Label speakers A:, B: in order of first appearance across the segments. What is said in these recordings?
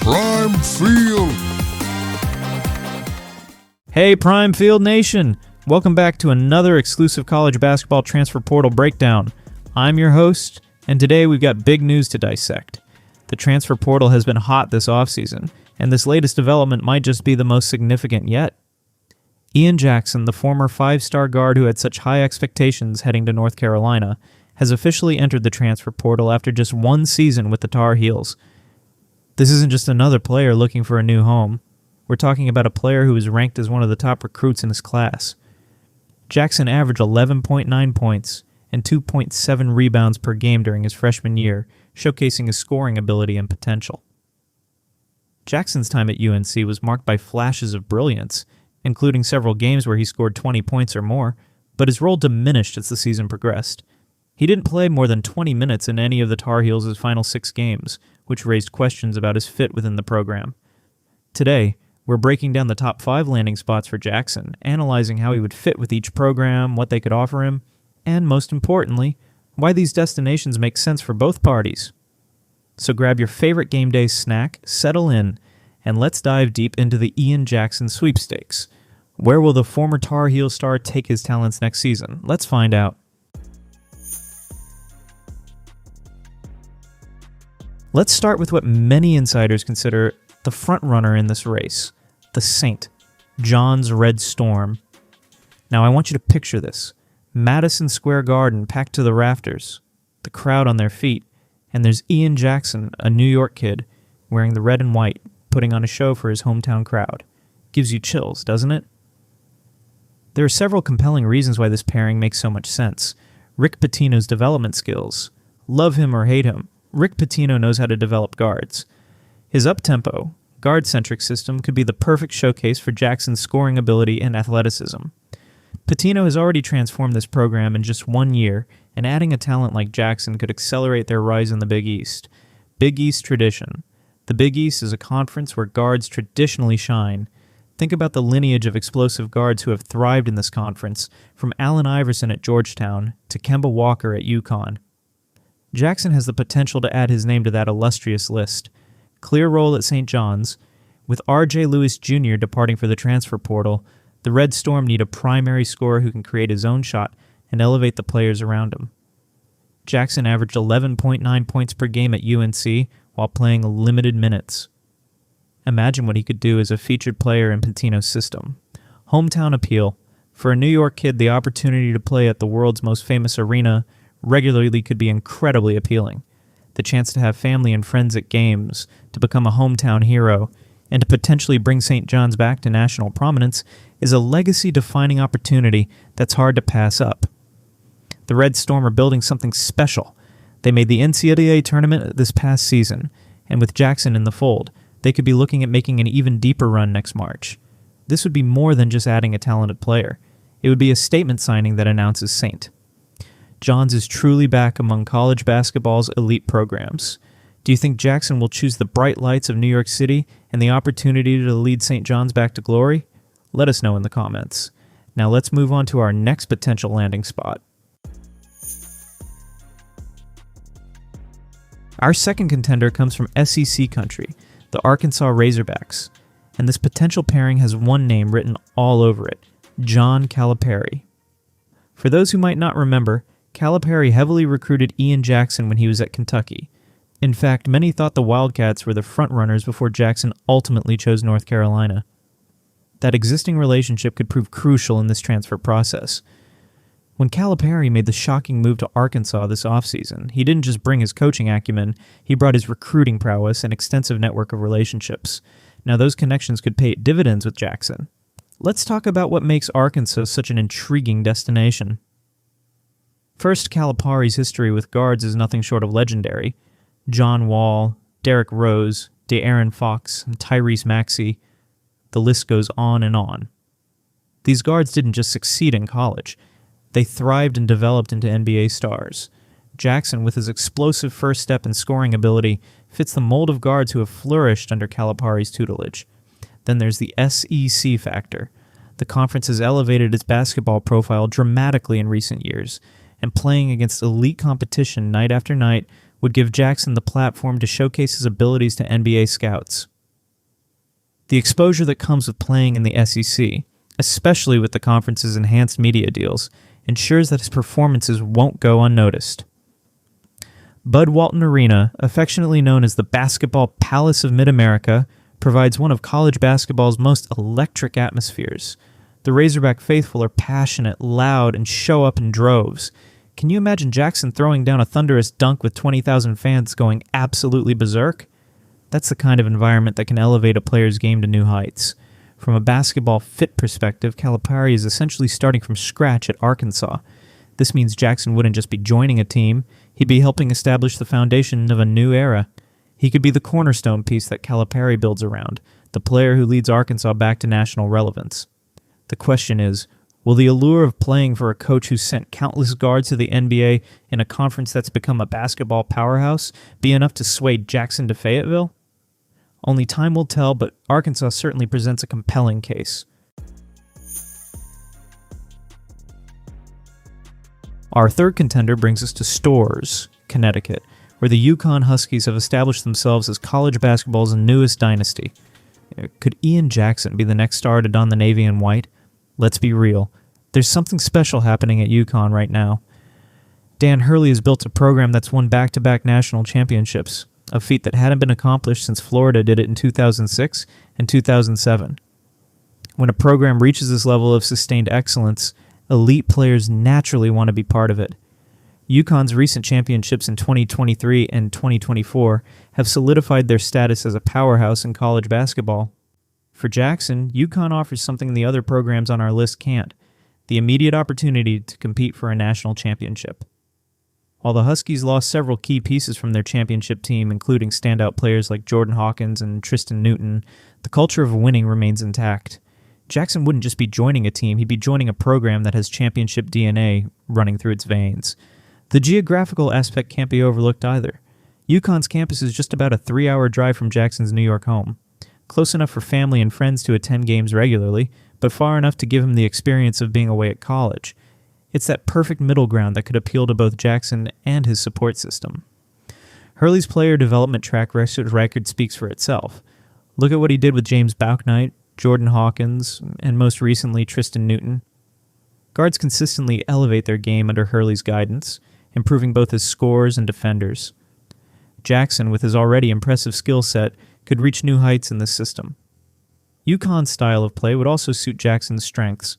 A: Prime Field.
B: Hey, Prime Field Nation! Welcome back to another exclusive college basketball transfer portal breakdown. I'm your host, and today we've got big news to dissect. The transfer portal has been hot this offseason, and this latest development might just be the most significant yet. Ian Jackson, the former five-star guard who had such high expectations heading to North Carolina, has officially entered the transfer portal after just one season with the Tar Heels. This isn't just another player looking for a new home. We're talking about a player who was ranked as one of the top recruits in his class. Jackson averaged 11.9 points and 2.7 rebounds per game during his freshman year, showcasing his scoring ability and potential. Jackson's time at UNC was marked by flashes of brilliance, including several games where he scored 20 points or more, but his role diminished as the season progressed. He didn't play more than 20 minutes in any of the Tar Heels' final 6 games, which raised questions about his fit within the program. Today, we're breaking down the top 5 landing spots for Jackson, analyzing how he would fit with each program, what they could offer him, and most importantly, why these destinations make sense for both parties. So grab your favorite game day snack, settle in, and let's dive deep into the Ian Jackson sweepstakes. Where will the former Tar Heel star take his talents next season? Let's find out. Let's start with what many insiders consider the frontrunner in this race, the Saint, John's Red Storm. Now I want you to picture this. Madison Square Garden packed to the rafters, the crowd on their feet, and there's Ian Jackson, a New York kid, wearing the red and white, putting on a show for his hometown crowd. Gives you chills, doesn't it? There are several compelling reasons why this pairing makes so much sense. Rick Pitino's development skills. Love him or hate him, Rick Pitino knows how to develop guards. His up-tempo, guard-centric system could be the perfect showcase for Jackson's scoring ability and athleticism. Pitino has already transformed this program in just 1 year, and adding a talent like Jackson could accelerate their rise in the Big East. Big East tradition. The Big East is a conference where guards traditionally shine. Think about the lineage of explosive guards who have thrived in this conference, from Allen Iverson at Georgetown to Kemba Walker at UConn. Jackson has the potential to add his name to that illustrious list. Clear role at St. John's. With R.J. Lewis Jr. departing for the transfer portal, the Red Storm need a primary scorer who can create his own shot and elevate the players around him. Jackson averaged 11.9 points per game at UNC while playing limited minutes. Imagine what he could do as a featured player in Pitino's system. Hometown appeal. For a New York kid, the opportunity to play at the world's most famous arena regularly could be incredibly appealing. The chance to have family and friends at games, to become a hometown hero, and to potentially bring St. John's back to national prominence is a legacy-defining opportunity that's hard to pass up. The Red Storm are building something special. They made the NCAA tournament this past season, and with Jackson in the fold, they could be looking at making an even deeper run next March. This would be more than just adding a talented player. It would be a statement signing that announces Saint. Johns is truly back among college basketball's elite programs. Do you think Jackson will choose the bright lights of New York City and the opportunity to lead St. John's back to glory? Let us know in the comments. Now let's move on to our next potential landing spot. Our second contender comes from SEC country, the Arkansas Razorbacks, and this potential pairing has one name written all over it, John Calipari. For those who might not remember, Calipari heavily recruited Ian Jackson when he was at Kentucky. In fact, many thought the Wildcats were the frontrunners before Jackson ultimately chose North Carolina. That existing relationship could prove crucial in this transfer process. When Calipari made the shocking move to Arkansas this offseason, he didn't just bring his coaching acumen, he brought his recruiting prowess and extensive network of relationships. Now those connections could pay dividends with Jackson. Let's talk about what makes Arkansas such an intriguing destination. First, Calipari's history with guards is nothing short of legendary. John Wall, Derrick Rose, De'Aaron Fox, and Tyrese Maxey. The list goes on and on. These guards didn't just succeed in college. They thrived and developed into NBA stars. Jackson, with his explosive first step and scoring ability, fits the mold of guards who have flourished under Calipari's tutelage. Then there's the SEC factor. The conference has elevated its basketball profile dramatically in recent years, and playing against elite competition night after night would give Jackson the platform to showcase his abilities to NBA scouts. The exposure that comes with playing in the SEC, especially with the conference's enhanced media deals, ensures that his performances won't go unnoticed. Bud Walton Arena, affectionately known as the Basketball Palace of Mid-America, provides one of college basketball's most electric atmospheres. The Razorback faithful are passionate, loud, and show up in droves. Can you imagine Jackson throwing down a thunderous dunk with 20,000 fans going absolutely berserk? That's the kind of environment that can elevate a player's game to new heights. From a basketball fit perspective, Calipari is essentially starting from scratch at Arkansas. This means Jackson wouldn't just be joining a team, he'd be helping establish the foundation of a new era. He could be the cornerstone piece that Calipari builds around, the player who leads Arkansas back to national relevance. The question is, will the allure of playing for a coach who sent countless guards to the NBA in a conference that's become a basketball powerhouse be enough to sway Jackson to Fayetteville? Only time will tell, but Arkansas certainly presents a compelling case. Our third contender brings us to Storrs, Connecticut, where the UConn Huskies have established themselves as college basketball's newest dynasty. Could Ian Jackson be the next star to don the navy and white? Let's be real. There's something special happening at UConn right now. Dan Hurley has built a program that's won back-to-back national championships, a feat that hadn't been accomplished since Florida did it in 2006 and 2007. When a program reaches this level of sustained excellence, elite players naturally want to be part of it. UConn's recent championships in 2023 and 2024 have solidified their status as a powerhouse in college basketball. For Jackson, UConn offers something the other programs on our list can't: the immediate opportunity to compete for a national championship. While the Huskies lost several key pieces from their championship team, including standout players like Jordan Hawkins and Tristan Newton, the culture of winning remains intact. Jackson wouldn't just be joining a team, he'd be joining a program that has championship DNA running through its veins. The geographical aspect can't be overlooked either. UConn's campus is just about a 3-hour drive from Jackson's New York home. Close enough for family and friends to attend games regularly, but far enough to give him the experience of being away at college. It's that perfect middle ground that could appeal to both Jackson and his support system. Hurley's player development track record speaks for itself. Look at what he did with James Bouknight, Jordan Hawkins, and most recently Tristan Newton. Guards consistently elevate their game under Hurley's guidance, improving both his scorers and defenders. Jackson, with his already impressive skill set, could reach new heights in this system. UConn's style of play would also suit Jackson's strengths.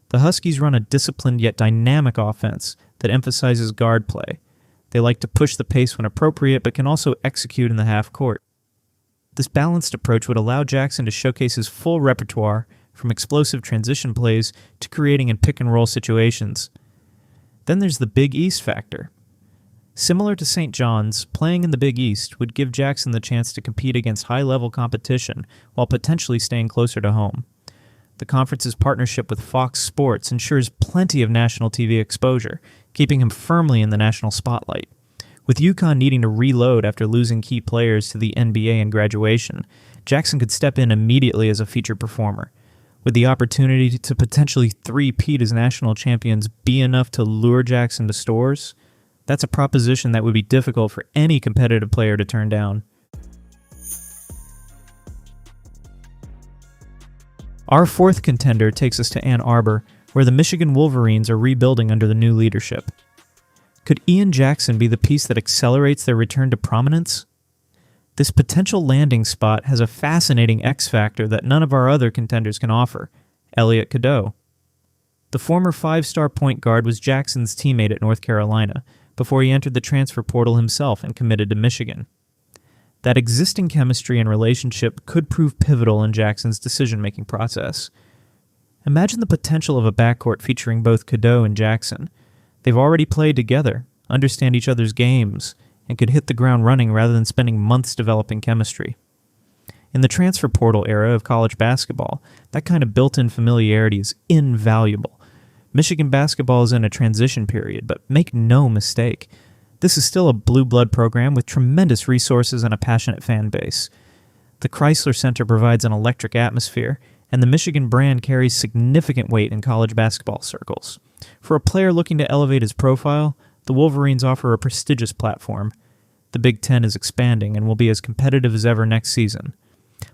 B: The Huskies run a disciplined yet dynamic offense that emphasizes guard play. They like to push the pace when appropriate, but can also execute in the half court. This balanced approach would allow Jackson to showcase his full repertoire, from explosive transition plays to creating in pick-and-roll situations. Then there's the Big East factor. Similar to St. John's, playing in the Big East would give Jackson the chance to compete against high-level competition while potentially staying closer to home. The conference's partnership with Fox Sports ensures plenty of national TV exposure, keeping him firmly in the national spotlight. With UConn needing to reload after losing key players to the NBA and graduation, Jackson could step in immediately as a featured performer. Would the opportunity to potentially three-peat as national champions be enough to lure Jackson to Storrs? That's a proposition that would be difficult for any competitive player to turn down. Our fourth contender takes us to Ann Arbor, where the Michigan Wolverines are rebuilding under the new leadership. Could Ian Jackson be the piece that accelerates their return to prominence? This potential landing spot has a fascinating X factor that none of our other contenders can offer: Elliot Cadeau. The former 5-star point guard was Jackson's teammate at North Carolina before he entered the transfer portal himself and committed to Michigan. That existing chemistry and relationship could prove pivotal in Jackson's decision-making process. Imagine the potential of a backcourt featuring both Cadeau and Jackson. They've already played together, understand each other's games, and could hit the ground running rather than spending months developing chemistry. In the transfer portal era of college basketball, that kind of built-in familiarity is invaluable. Michigan basketball is in a transition period, but make no mistake, this is still a blue blood program with tremendous resources and a passionate fan base. The Chrysler Center provides an electric atmosphere, and the Michigan brand carries significant weight in college basketball circles. For a player looking to elevate his profile, the Wolverines offer a prestigious platform. The Big Ten is expanding and will be as competitive as ever next season.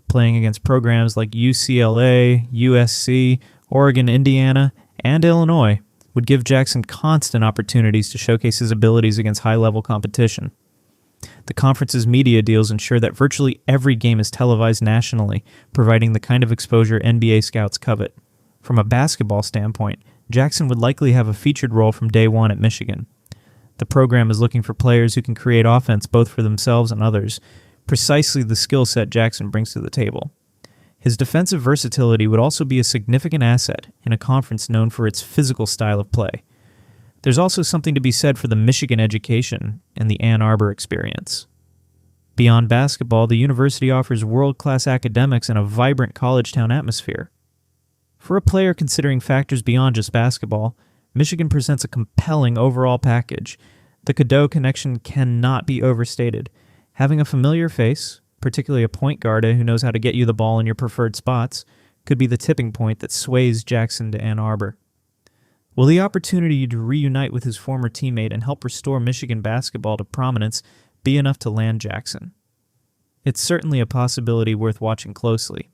B: playing against programs like UCLA, USC, Oregon, Indiana, and Illinois would give Jackson constant opportunities to showcase his abilities against high-level competition. The conference's media deals ensure that virtually every game is televised nationally, providing the kind of exposure NBA scouts covet. From a basketball standpoint, Jackson would likely have a featured role from day one at Michigan. The program is looking for players who can create offense both for themselves and others, precisely the skill set Jackson brings to the table. His defensive versatility would also be a significant asset in a conference known for its physical style of play. There's also something to be said for the Michigan education and the Ann Arbor experience. Beyond basketball, the university offers world-class academics and a vibrant college town atmosphere. For a player considering factors beyond just basketball, Michigan presents a compelling overall package. The Cadeau connection cannot be overstated. Having a familiar face, particularly a point guard who knows how to get you the ball in your preferred spots, could be the tipping point that sways Jackson to Ann Arbor. Will the opportunity to reunite with his former teammate and help restore Michigan basketball to prominence be enough to land Jackson? It's certainly a possibility worth watching closely.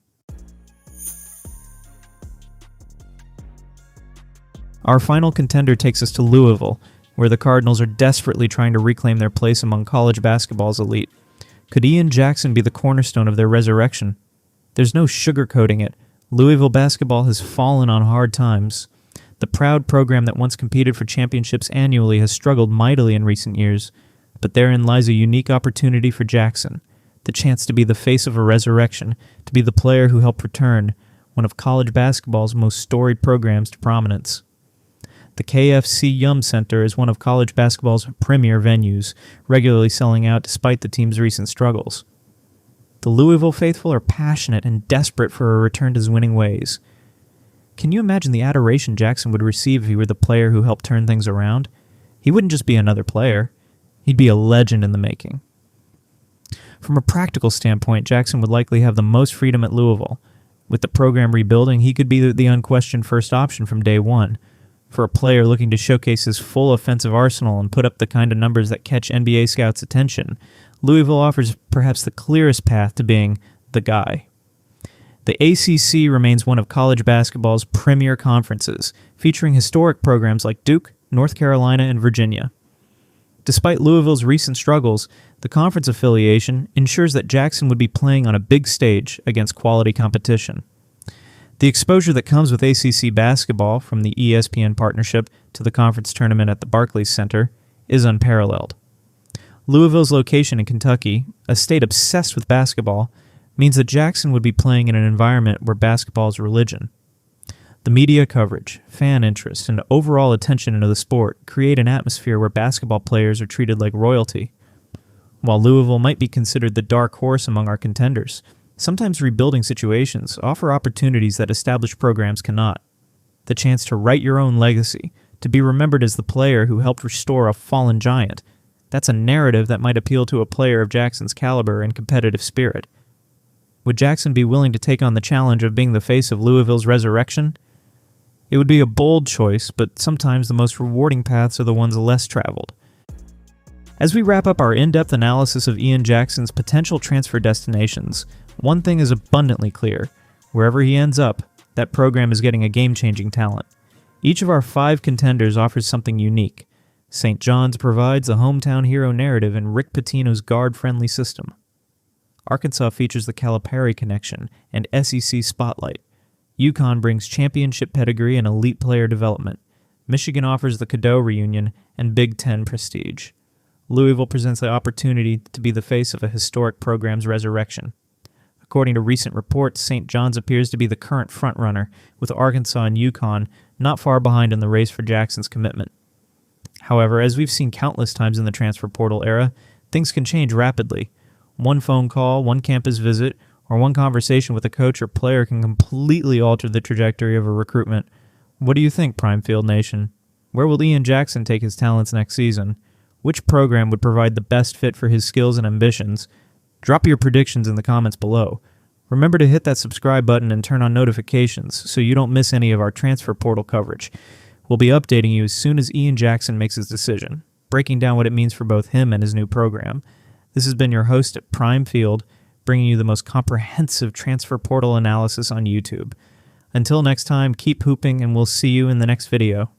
B: Our final contender takes us to Louisville, where the Cardinals are desperately trying to reclaim their place among college basketball's elite. Could Ian Jackson be the cornerstone of their resurrection? There's no sugarcoating it. Louisville basketball has fallen on hard times. The proud program that once competed for championships annually has struggled mightily in recent years, but therein lies a unique opportunity for Jackson, the chance to be the face of a resurrection, to be the player who helped return one of college basketball's most storied programs to prominence. The KFC Yum Center is one of college basketball's premier venues, regularly selling out despite the team's recent struggles. The Louisville faithful are passionate and desperate for a return to his winning ways. Can you imagine the adoration Jackson would receive if he were the player who helped turn things around? He wouldn't just be another player. He'd be a legend in the making. From a practical standpoint, Jackson would likely have the most freedom at Louisville. With the program rebuilding, he could be the unquestioned first option from day one. For a player looking to showcase his full offensive arsenal and put up the kind of numbers that catch NBA scouts' attention, Louisville offers perhaps the clearest path to being the guy. The ACC remains one of college basketball's premier conferences, featuring historic programs like Duke, North Carolina, and Virginia. Despite Louisville's recent struggles, the conference affiliation ensures that Jackson would be playing on a big stage against quality competition. The exposure that comes with ACC basketball, from the ESPN partnership to the conference tournament at the Barclays Center, is unparalleled. Louisville's location in Kentucky, a state obsessed with basketball, means that Jackson would be playing in an environment where basketball is religion. The media coverage, fan interest, and overall attention into the sport create an atmosphere where basketball players are treated like royalty. While Louisville might be considered the dark horse among our contenders, sometimes rebuilding situations offer opportunities that established programs cannot. The chance to write your own legacy, to be remembered as the player who helped restore a fallen giant, that's a narrative that might appeal to a player of Jackson's caliber and competitive spirit. Would Jackson be willing to take on the challenge of being the face of Louisville's resurrection? It would be a bold choice, but sometimes the most rewarding paths are the ones less traveled. As we wrap up our in-depth analysis of Ian Jackson's potential transfer destinations, one thing is abundantly clear. Wherever he ends up, that program is getting a game-changing talent. Each of our 5 contenders offers something unique. St. John's provides a hometown hero narrative in Rick Pitino's guard-friendly system. Arkansas features the Calipari connection and SEC spotlight. UConn brings championship pedigree and elite player development. Michigan offers the Cadeau reunion and Big Ten prestige. Louisville presents the opportunity to be the face of a historic program's resurrection. According to recent reports, St. John's appears to be the current frontrunner, with Arkansas and UConn not far behind in the race for Jackson's commitment. However, as we've seen countless times in the transfer portal era, things can change rapidly. One phone call, one campus visit, or one conversation with a coach or player can completely alter the trajectory of a recruitment. What do you think, Primefield Nation? Where will Ian Jackson take his talents next season? Which program would provide the best fit for his skills and ambitions? Drop your predictions in the comments below. Remember to hit that subscribe button and turn on notifications so you don't miss any of our transfer portal coverage. We'll be updating you as soon as Ian Jackson makes his decision, breaking down what it means for both him and his new program. This has been your host at Primefield, bringing you the most comprehensive transfer portal analysis on YouTube. Until next time, keep hooping, and we'll see you in the next video.